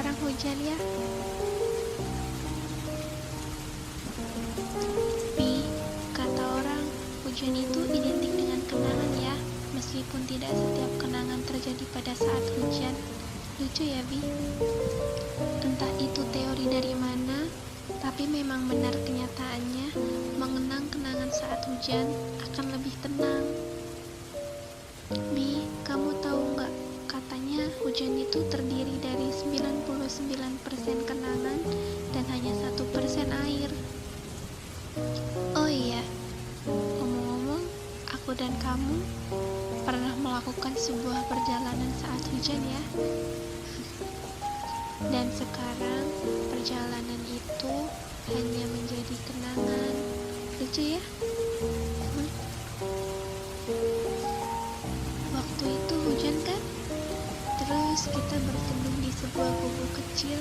sekarang hujan ya. Pi, kata orang, hujan itu identik dengan kenangan ya, meskipun tidak setiap kenangan terjadi pada saat hujan. Lucu ya, Bi? Entah itu teori dari mana, tapi memang benar kenyataannya, mengenang kenangan saat hujan akan lebih tenang. Bi, kamu tahu nggak? Katanya hujan itu terdiri dari 99% kenangan dan hanya 1% air. Oh iya, ngomong-ngomong, aku dan kamu pernah melakukan sebuah perjalanan saat hujan ya. Dan sekarang perjalanan itu hanya menjadi kenangan. Lucu ya? Waktu itu hujan kan? Terus kita berteduh di sebuah gubuk kecil.